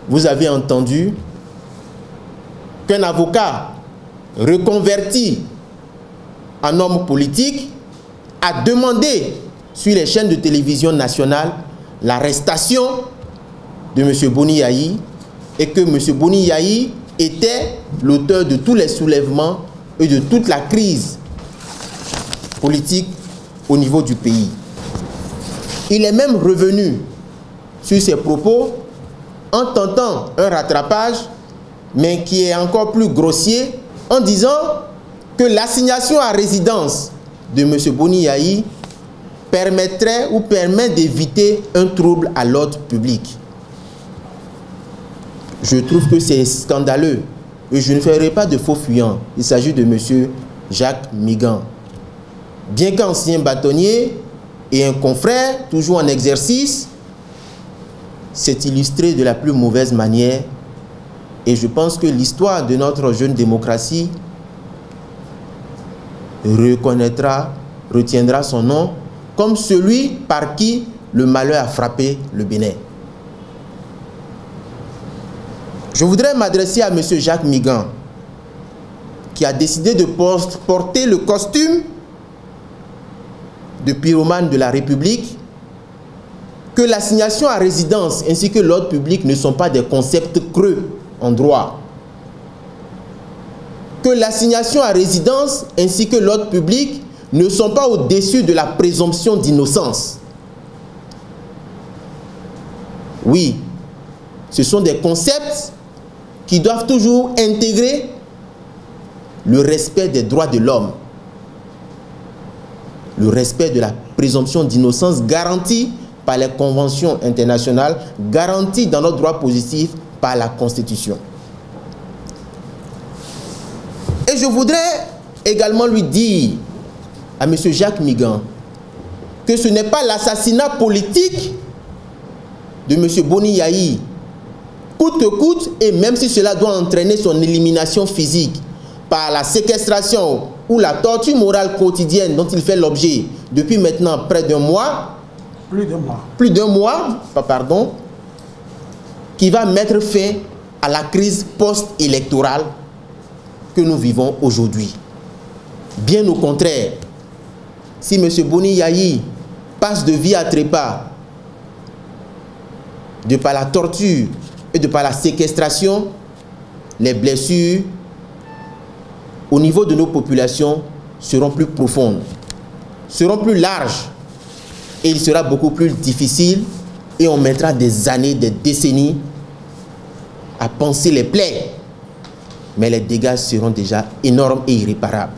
vous avez entendu qu'un avocat reconverti en homme politique a demandé sur les chaînes de télévision nationales l'arrestation de M. Boni Yayi et que M. Boni Yayi était l'auteur de tous les soulèvements et de toute la crise politique au niveau du pays. Il est même revenu sur ses propos en tentant un rattrapage, mais qui est encore plus grossier, en disant que l'assignation à résidence de M. Boni Yayi permettrait ou permet d'éviter un trouble à l'ordre public. Je trouve que c'est scandaleux et je ne ferai pas de faux fuyant. Il s'agit de M. Jacques Migan. Bien qu'ancien bâtonnier et un confrère, toujours en exercice, s'est illustré de la plus mauvaise manière. Et je pense que l'histoire de notre jeune démocratie retiendra son nom comme celui par qui le malheur a frappé le Bénin. Je voudrais m'adresser à M. Jacques Migan, qui a décidé de porter le costume de pyromane de la République, que l'assignation à résidence ainsi que l'ordre public ne sont pas des concepts creux en droit. Que l'assignation à résidence ainsi que l'ordre public ne sont pas au-dessus de la présomption d'innocence. Oui, ce sont des concepts qui doivent toujours intégrer le respect des droits de l'homme, le respect de la présomption d'innocence garantie par les conventions internationales, garantie dans notre droit positif par la Constitution. Et je voudrais également lui dire à M. Jacques Migan que ce n'est pas l'assassinat politique de M. Boni Yayi, coûte que coûte, et même si cela doit entraîner son élimination physique par la séquestration ou la torture morale quotidienne dont il fait l'objet depuis maintenant près d'un mois, plus d'un mois, pardon, qui va mettre fin à la crise post-électorale que nous vivons aujourd'hui. Bien au contraire, si M. Boni Yayi passe de vie à trépas, de par la torture et de par la séquestration, les blessures au niveau de nos populations seront plus profondes, seront plus larges, et il sera beaucoup plus difficile, et on mettra des années, des décennies à panser les plaies. Mais les dégâts seront déjà énormes et irréparables.